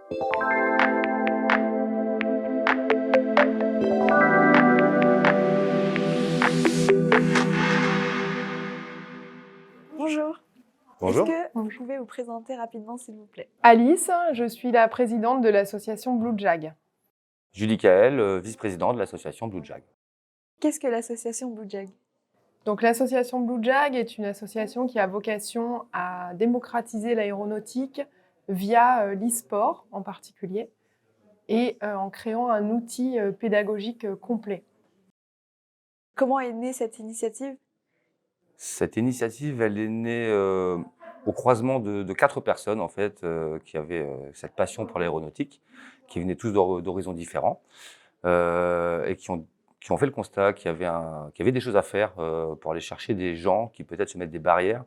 Bonjour. Est-ce Bonjour. que vous pouvez vous présenter rapidement, s'il vous plaît? Alice, je suis la présidente de l'association Blue Jag. Julie Kael, vice-président de l'association Blue Jag. Qu'est-ce que l'association Blue Jag? Donc l'association Blue Jag est une association qui a vocation à démocratiser l'aéronautique via l'e-sport en particulier et en créant un outil pédagogique complet. Comment est née cette initiative? Cette initiative, elle est née au croisement de 4 personnes en fait, qui avaient cette passion pour l'aéronautique, qui venaient tous d'horizons différents et qui ont fait le constat qu'il y avait des choses à faire pour aller chercher des gens qui peut-être se mettent des barrières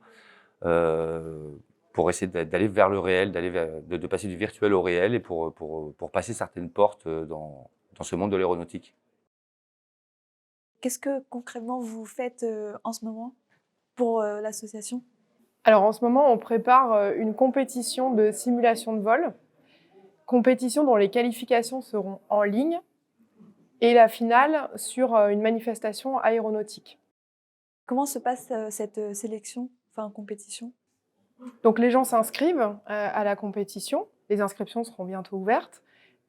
pour essayer d'aller vers le réel, de passer du virtuel au réel et pour passer certaines portes dans ce monde de l'aéronautique. Qu'est-ce que concrètement vous faites en ce moment pour l'association? Alors en ce moment, on prépare une compétition de simulation de vol, compétition dont les qualifications seront en ligne et la finale sur une manifestation aéronautique. Comment se passe cette sélection, enfin compétition? Donc les gens s'inscrivent à la compétition, les inscriptions seront bientôt ouvertes.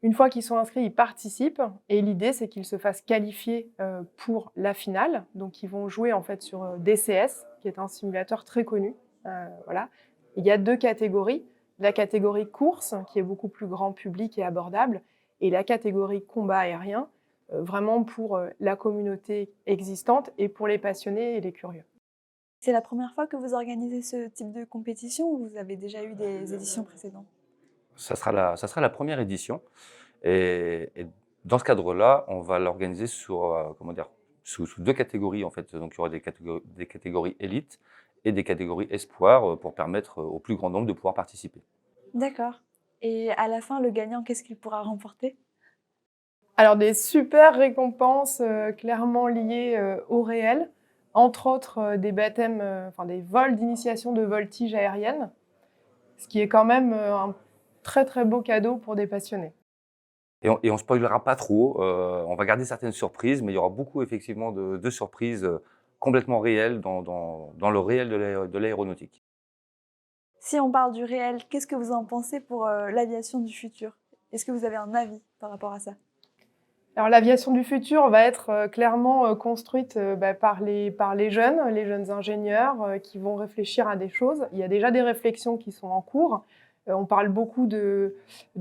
Une fois qu'ils sont inscrits, ils participent et l'idée c'est qu'ils se fassent qualifier pour la finale. Donc ils vont jouer en fait sur DCS, qui est un simulateur très connu. Voilà. Il y a 2 catégories, la catégorie course, qui est beaucoup plus grand public et abordable, et la catégorie combat aérien, vraiment pour la communauté existante et pour les passionnés et les curieux. C'est la première fois que vous organisez ce type de compétition ou vous avez déjà eu des éditions précédentes? Ça sera la première édition et dans ce cadre-là, on va l'organiser sur, sous 2 catégories en fait. Donc il y aura des catégories élites et des catégories espoirs, pour permettre au plus grand nombre de pouvoir participer. D'accord. Et à la fin, le gagnant, qu'est-ce qu'il pourra remporter? Alors des super récompenses clairement liées au réel, entre autres des baptêmes, enfin des vols d'initiation de voltige aérienne, ce qui est quand même un très très beau cadeau pour des passionnés. Et on spoilera pas trop, on va garder certaines surprises, mais il y aura beaucoup effectivement de surprises, complètement réelles dans le réel de l'aéronautique. Si on parle du réel, qu'est-ce que vous en pensez pour l'aviation du futur? Est-ce que vous avez un avis par rapport à ça? Alors l'aviation du futur va être clairement construite par les jeunes ingénieurs qui vont réfléchir à des choses. Il y a déjà des réflexions qui sont en cours. On parle beaucoup de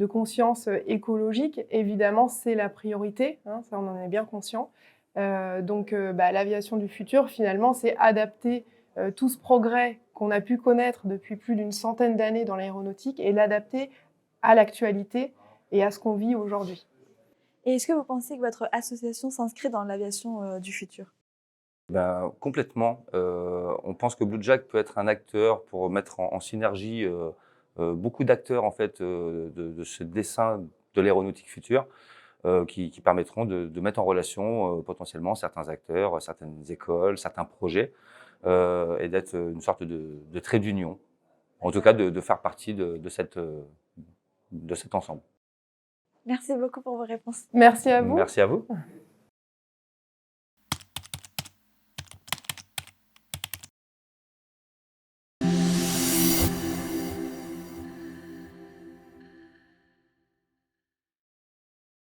conscience écologique. Évidemment, c'est la priorité, hein, ça on en est bien conscient. L'aviation du futur, finalement, c'est adapter tout ce progrès qu'on a pu connaître depuis plus d'une centaine d'années dans l'aéronautique et l'adapter à l'actualité et à ce qu'on vit aujourd'hui. Et est-ce que vous pensez que votre association s'inscrit dans l'aviation du futur? Ben, complètement, on pense que Blue Jak peut être un acteur pour mettre en synergie, beaucoup d'acteurs en fait, de ce dessin de l'aéronautique future, qui permettront de mettre en relation, potentiellement certains acteurs, certaines écoles, certains projets, et d'être une sorte de trait d'union. En tout cas de faire partie de cet ensemble. Merci beaucoup pour vos réponses. Merci à vous. Merci à vous.